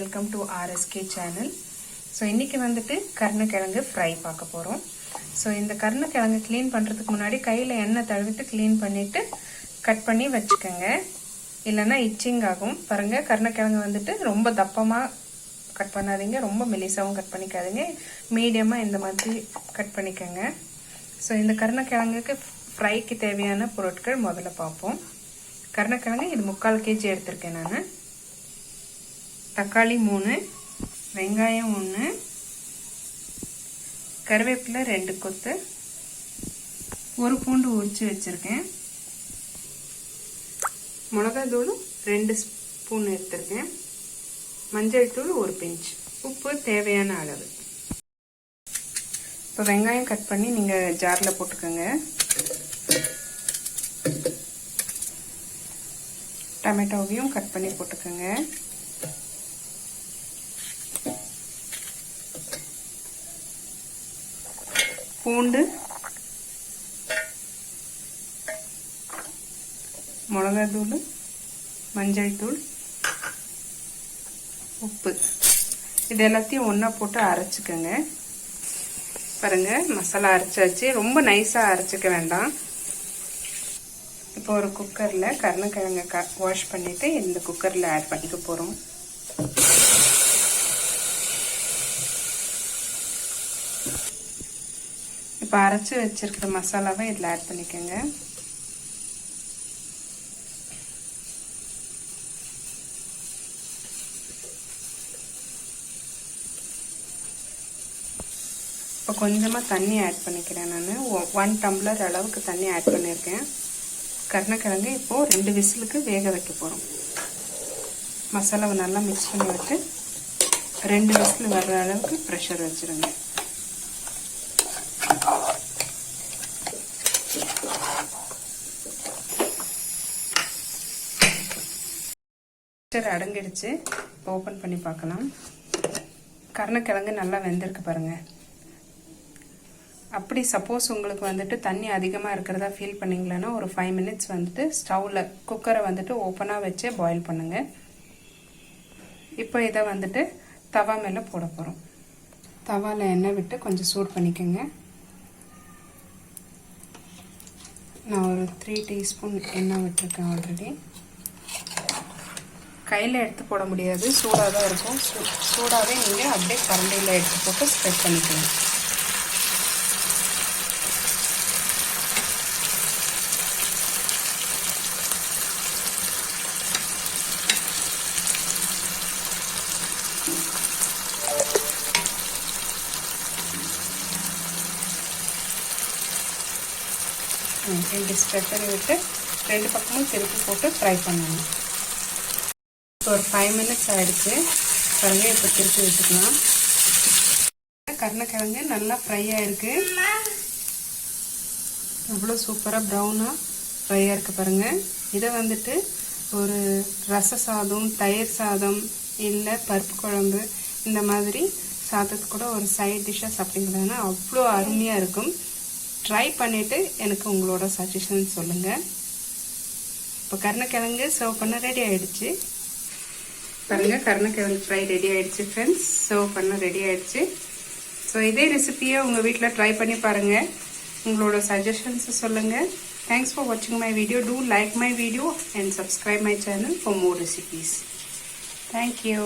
Welcome to RSK channel. So இன்றைக்கி வந்துட்டு கருணக்கிழங்கு ஃப்ரை பார்க்க போகிறோம். ஸோ இந்த கருணக்கிழங்கு க்ளீன் பண்ணுறதுக்கு முன்னாடி கையில் எண்ணெய் தடவிட்டு க்ளீன் பண்ணிவிட்டு கட் பண்ணி வச்சுக்கோங்க, இல்லைன்னா இச்சிங் ஆகும். பாருங்கள், கருணக்கிழங்கு வந்துட்டு ரொம்ப தப்பமாக கட் பண்ணாதீங்க, ரொம்ப மெலிசாவும் கட் பண்ணிக்காதீங்க, மீடியமாக இந்த மாதிரி கட் பண்ணிக்கோங்க. ஸோ இந்த கருணக்கிழங்குக்கு ஃப்ரைக்கு தேவையான பொருட்கள் முதல்ல பார்ப்போம். கருணக்கிழங்கு இது 3/4 kg எடுத்திருக்கேன் நான். தக்காளி 3, வெங்காயம் 1, கருவேப்பிலை 2 கொத்து, ஒரு பூண்டு உரிச்சு வச்சிருக்கேன், மிளகாய்த்தூள் 2 ஸ்பூன் எடுத்திருக்கேன், மஞ்சள் தூள் 1 பிஞ்ச், உப்பு தேவையான அளவு. இப்போ வெங்காயம் கட் பண்ணி நீங்கள் ஜாரில் போட்டுக்கோங்க. டொமேட்டோவையும் கட் பண்ணி போட்டுக்கோங்க. பூண்டு, மிளகாய்த்தூள், மஞ்சள் தூள், உப்பு, இது எல்லாத்தையும் ஒன்றா போட்டு அரைச்சிக்கோங்க. பாருங்க, மசாலா அரைச்சாச்சு. ரொம்ப நைஸாக அரைச்சிக்க வேண்டாம். இப்போ ஒரு குக்கரில் கருணக்கிழங்கை வாஷ் பண்ணிவிட்டு இந்த குக்கரில் ஆட் பண்ணிக்க போகிறோம். இப்போ அரைச்சி வச்சிருக்கிற மசாலாவை இதில் ஆட் பண்ணிக்கோங்க. இப்போ கொஞ்சமாக தண்ணி ஆட் பண்ணிக்கிறேன். நான் 1 டம்ளர் அளவுக்கு தண்ணி ஆட் பண்ணியிருக்கேன். கருணக்கிழங்கு இப்போது 2 விசிலுக்கு வேக வைக்க போகிறோம். மசாலாவை நல்லா மிக்ஸ் பண்ணி விட்டு 2 விசில் வர்ற அளவுக்கு ப்ரெஷர் வச்சுருங்க. ப்ரெஷர் அடங்கிடுச்சு. இப்போ ஓப்பன் பண்ணி பார்க்கலாம். கருணக்கிழங்கு நல்லா வெந்திருக்கு பாருங்கள். அப்படி சப்போஸ் உங்களுக்கு வந்துட்டு தண்ணி அதிகமாக இருக்கிறதா ஃபீல் பண்ணிங்களேன்னா ஒரு 5 மினிட்ஸ் வந்துட்டு ஸ்டவ்வில் குக்கரை வந்துட்டு ஓப்பனாக வச்சே பாயில் பண்ணுங்கள். இப்போ இதை வந்துட்டு தவா மேலே போட போகிறோம். தவாவில் எண்ணெய் விட்டு கொஞ்சம் சூடு பண்ணிக்கோங்க. நான் ஒரு 3 டீஸ்பூன் எண்ணெய் விட்டுருக்கேன் ஆல்ரெடி. கையில் எடுத்து போட முடியாது, சூடாக தான் இருக்கும். சூடாகவே நீங்கள் அப்படியே கரண்டியில் எடுத்து போட்டு ஸ்ப்ரெட் பண்ணிக்கணும். ரெண்டு ஸ்ப்ரெட் பண்ணி விட்டு 2 பக்கமும் திருப்பி போட்டு ஃப்ரை பண்ணணும். ஒரு 5 மினிட்ஸ் ஆகிடுச்சு பாருங்க. இப்போ திருப்பி விட்டுக்கலாம். கருணக்கிழங்கு நல்லா ஃப்ரை ஆகிருக்கு. அவ்வளோ சூப்பராக ப்ரௌனாக ஃப்ரையாக இருக்குது பாருங்கள். இதை வந்துட்டு ஒரு ரச சாதம், தயிர் சாதம், இல்லை பருப்பு குழம்பு, இந்த மாதிரி சாதத்துக்கு கூட ஒரு சைட் டிஷ்ஷாக சாப்பிட்டீங்கன்னா அவ்வளோ அருமையாக இருக்கும். ட்ரை பண்ணிவிட்டு எனக்கு உங்களோட சஜஷன் சொல்லுங்கள். இப்போ கருணக்கிழங்கு சர்வ் பண்ண ரெடி ஆகிடுச்சு பாருங்கள். கருணக்கிழங்கு ஃப்ரை ரெடி ஆகிடுச்சு ஃப்ரெண்ட்ஸ். சர்வ் பண்ண ரெடி ஆகிடுச்சு. ஸோ இதே ரெசிபியை உங்கள் வீட்டில் ட்ரை பண்ணி பாருங்கள். உங்களோட சஜஷன்ஸை சொல்லுங்கள். தேங்க்ஸ் ஃபார் வாட்சிங் my video. Do like my video and subscribe my channel for more recipes. Thank you.